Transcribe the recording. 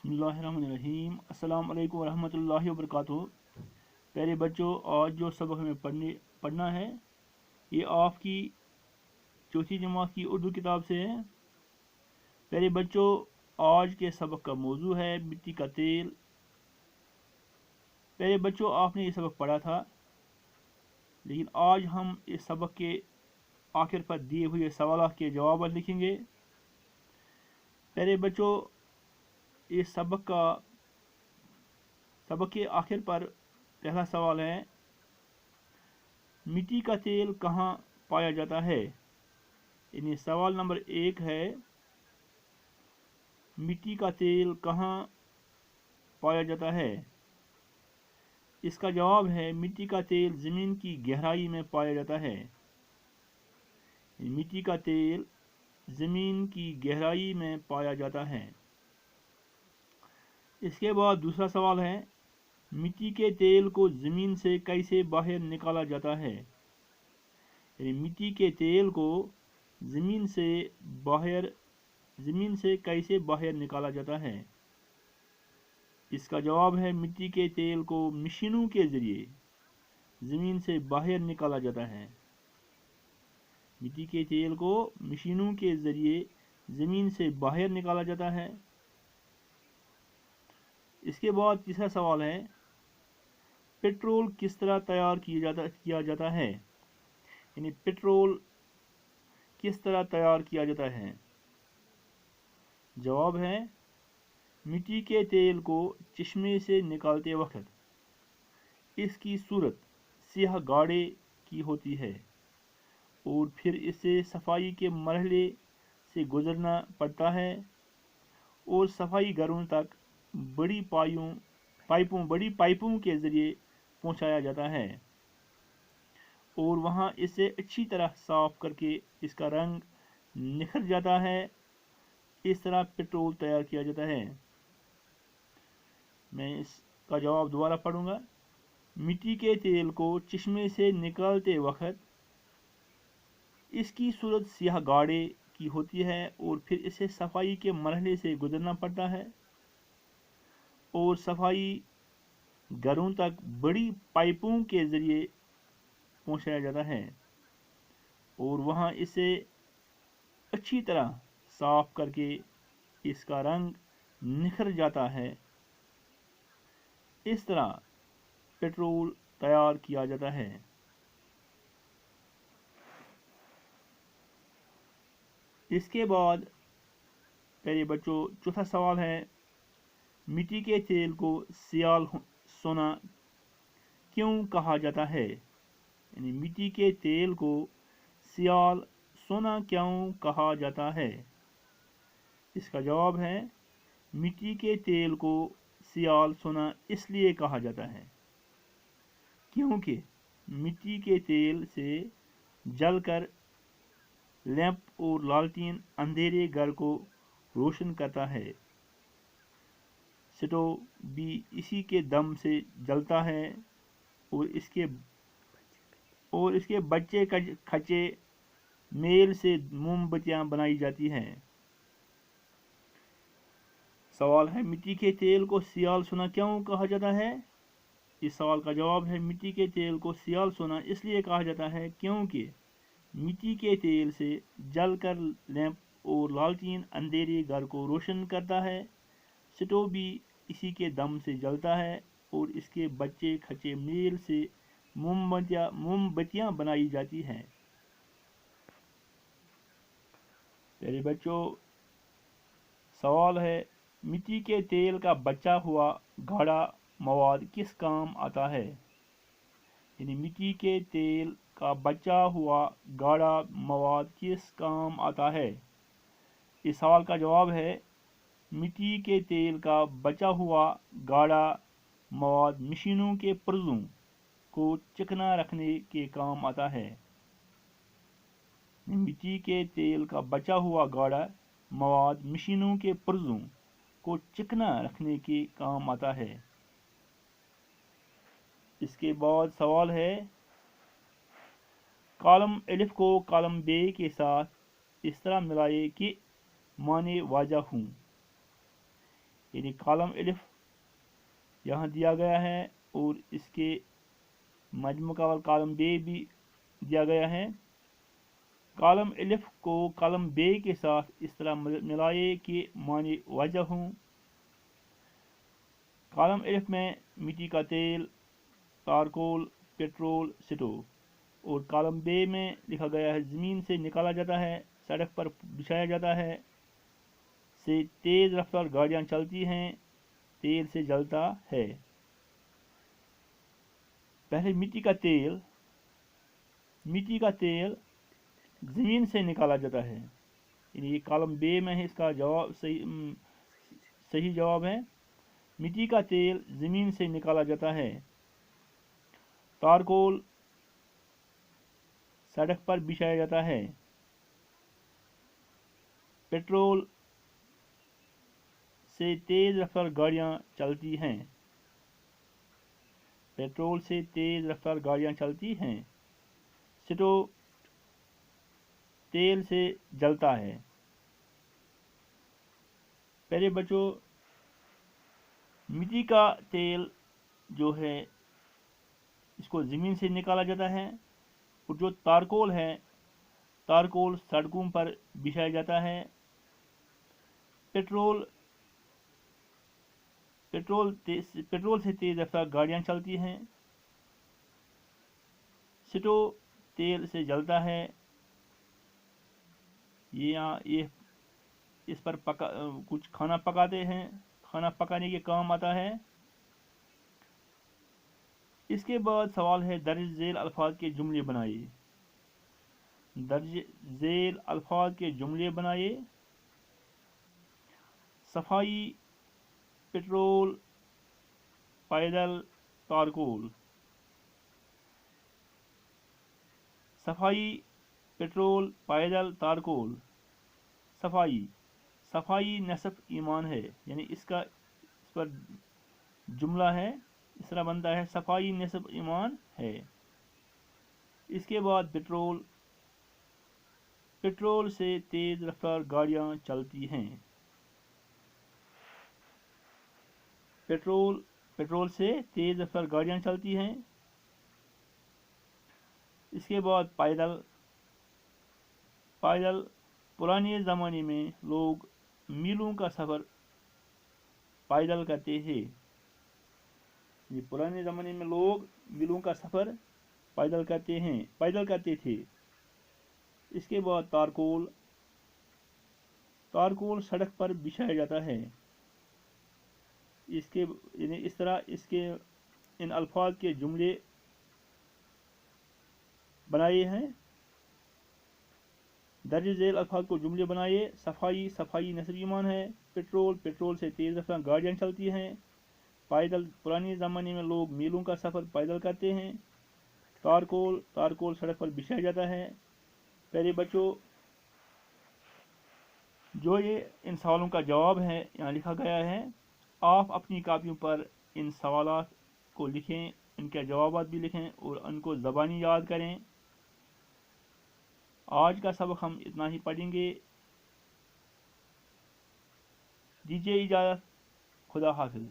बिस्मिल्लाहिर्रहमानिर्रहीम। अस्सलाम वालेकुम वरहमतुल्लाहि वबरकातुहू। प्यारे बच्चों, आज जो सबक हमें पढ़ना है ये आपकी चौथी जमात की उर्दू किताब से है। प्यारे बच्चों, आज के सबक का मौजू है मिट्टी का तेल। प्यारे बच्चों, आपने ये सबक पढ़ा था, लेकिन आज हम इस सबक के आखिर पर दिए हुए सवाल के जवाब लिखेंगे। प्यारे बच्चों, इस सबक के आखिर पर पहला सवाल है, मिट्टी का तेल कहाँ पाया जाता है। यानी सवाल नंबर 1 है, मिट्टी का तेल कहाँ पाया जाता है। इसका जवाब है, मिट्टी का तेल ज़मीन की गहराई में पाया जाता है। मिट्टी का तेल ज़मीन की गहराई में पाया जाता है। इसके बाद दूसरा सवाल है, मिट्टी के तेल को ज़मीन से कैसे बाहर निकाला जाता है। यानी मिट्टी के तेल को ज़मीन से कैसे बाहर निकाला जाता है। इसका जवाब है, मिट्टी के तेल को मशीनों के ज़रिए ज़मीन से बाहर निकाला जाता है। मिट्टी के तेल को मशीनों के ज़रिए ज़मीन से बाहर निकाला जाता है। इसके बाद तीसरा सवाल है, पेट्रोल किस तरह तैयार किया जाता है। यानी पेट्रोल किस तरह तैयार किया जाता है। जवाब है, मिट्टी के तेल को चश्मे से निकालते वक्त इसकी सूरत स्याह गाढ़े की होती है और फिर इसे सफाई के मरहले से गुजरना पड़ता है और सफाई घरों तक बड़ी पाइपों के ज़रिए पहुंचाया जाता है और वहां इसे अच्छी तरह साफ करके इसका रंग निखर जाता है। इस तरह पेट्रोल तैयार किया जाता है। मैं इसका जवाब दोबारा पढ़ूंगा। मिट्टी के तेल को चश्मे से निकालते वक्त इसकी सूरत स्याह गाढ़े की होती है और फिर इसे सफाई के मरहले से गुजरना पड़ता है और सफाई घरों तक बड़ी पाइपों के ज़रिए पहुंचाया जाता है और वहां इसे अच्छी तरह साफ करके इसका रंग निखर जाता है। इस तरह पेट्रोल तैयार किया जाता है। इसके बाद प्यारे बच्चों, चौथा सवाल है, मिट्टी के तेल को सियाल सोना क्यों कहा जाता है। यानी मिट्टी के तेल को सियाल सोना क्यों कहा जाता है। इसका जवाब है, मिट्टी के तेल को सियाल सोना इसलिए कहा जाता है क्योंकि मिट्टी के तेल से जलकर लैंप और लालटेन अंधेरे घर को रोशन करता है। स्टोव भी इसी के दम से जलता है और इसके बच्चे खच्चे मेल से मोमबत्तियां बनाई जाती हैं। सवाल है, मिट्टी के तेल को सियाल सोना क्यों कहा जाता है। इस सवाल का जवाब है, मिट्टी के तेल को सियाल सोना इसलिए कहा जाता है क्योंकि मिट्टी के तेल से जलकर लैंप और लालटेन अंधेरे घर को रोशन करता है। स्टोव भी इसी के दम से जलता है और इसके बच्चे खच्चे मेल से मोमबत्तियां बनाई जाती हैं। प्यारे बच्चों, सवाल है, मिट्टी के तेल का बचा हुआ गाढ़ा मवाद किस काम आता है। यानी मिट्टी के तेल का बचा हुआ गाढ़ा मवाद किस काम आता है। इस सवाल का जवाब है, मिट्टी के तेल का बचा हुआ गाढ़ा मवाद मशीनों के पुर्जों को चिकना रखने के काम आता है। मिट्टी के तेल का बचा हुआ गाढ़ा मवाद मशीनों के पुर्जों को चिकना रखने के काम आता है। इसके बाद सवाल है, कॉलम अलिफ को कॉलम बे के साथ इस तरह मिलाए कि माने वाजा हूँ। यानी कॉलम अलिफ यहाँ दिया गया है और इसके मजमू का कॉलम बे भी दिया गया है। कॉलम अलिफ को कॉलम बे के साथ इस तरह मिलाए कि माने वजह हूँ। कॉलम अलिफ में मिट्टी का तेल, चारकोल, पेट्रोल, स्टोव, और कॉलम बे में लिखा गया है ज़मीन से निकाला जाता है, सड़क पर बिछाया जाता है, से तेज़ रफ्तार गाड़ियाँ चलती हैं, तेल से जलता है। पहले मिट्टी का तेल ज़मीन से निकाला जाता है, यानी ये कॉलम बे में है, इसका जवाब सही जवाब है। मिट्टी का तेल ज़मीन से निकाला जाता है। चारकोल सड़क पर बिछाया जाता है। पेट्रोल से तेज़ रफ्तार गाड़ियाँ चलती हैं। पेट्रोल से तेज़ रफ्तार गाड़ियाँ चलती हैं। स्टोव तेल से जलता है। पहले बच्चों, मिट्टी का तेल जो है इसको ज़मीन से निकाला जाता है, और जो चारकोल है, चारकोल सड़कों पर बिछाया जाता है। पेट्रोल से तेज़ रफ्तार गाड़ियाँ चलती हैं। स्टोव तेल से जलता है। ये इस पर कुछ खाना पकाते हैं, खाना पकाने के काम आता है। इसके बाद सवाल है दर्ज झेल अल्फाज के जुमले बनाइए। दर्ज झेल अल्फाज के जुमले बनाइए। सफाई, पेट्रोल, पैदल, चारकोल। सफाई, पेट्रोल, पैदल, चारकोल। सफाई नसफ ईमान है, यानी इस पर जुमला है, इस तरह बनता है, सफाई नसफ ईमान है। इसके बाद पेट्रोल से तेज़ रफ्तार गाड़ियाँ चलती हैं। पेट्रोल से तेज़ रफ्तार गाड़ियाँ चलती हैं। इसके बाद पैदल पुराने ज़माने में लोग मीलों का सफ़र पैदल करते थे। ये पुराने ज़माने में लोग मीलों का सफ़र पैदल करते थे। इसके बाद तारकोल सड़क पर बिछाया जाता है। इस तरह इन अल्फाज के जुमले बनाए हैं। दर्ज झेल अल्फाज को जुमले बनाइए। सफाई नस्ब ईमान है। पेट्रोल से तेज़ रफ्तार गाड़ियाँ चलती हैं। पैदल पुराने ज़माने में लोग मीलों का सफ़र पैदल करते हैं। तारकोल सड़क पर बिछाया जाता है। प्यारे बच्चों, जो ये इन सवालों का जवाब है यहाँ लिखा गया है। आप अपनी कापियों पर इन सवालात को लिखें, इनके जवाब भी लिखें और उनको ज़बानी याद करें। आज का सबक हम इतना ही पढ़ेंगे। दीजिए इजाज़त। खुदा हाफिज़।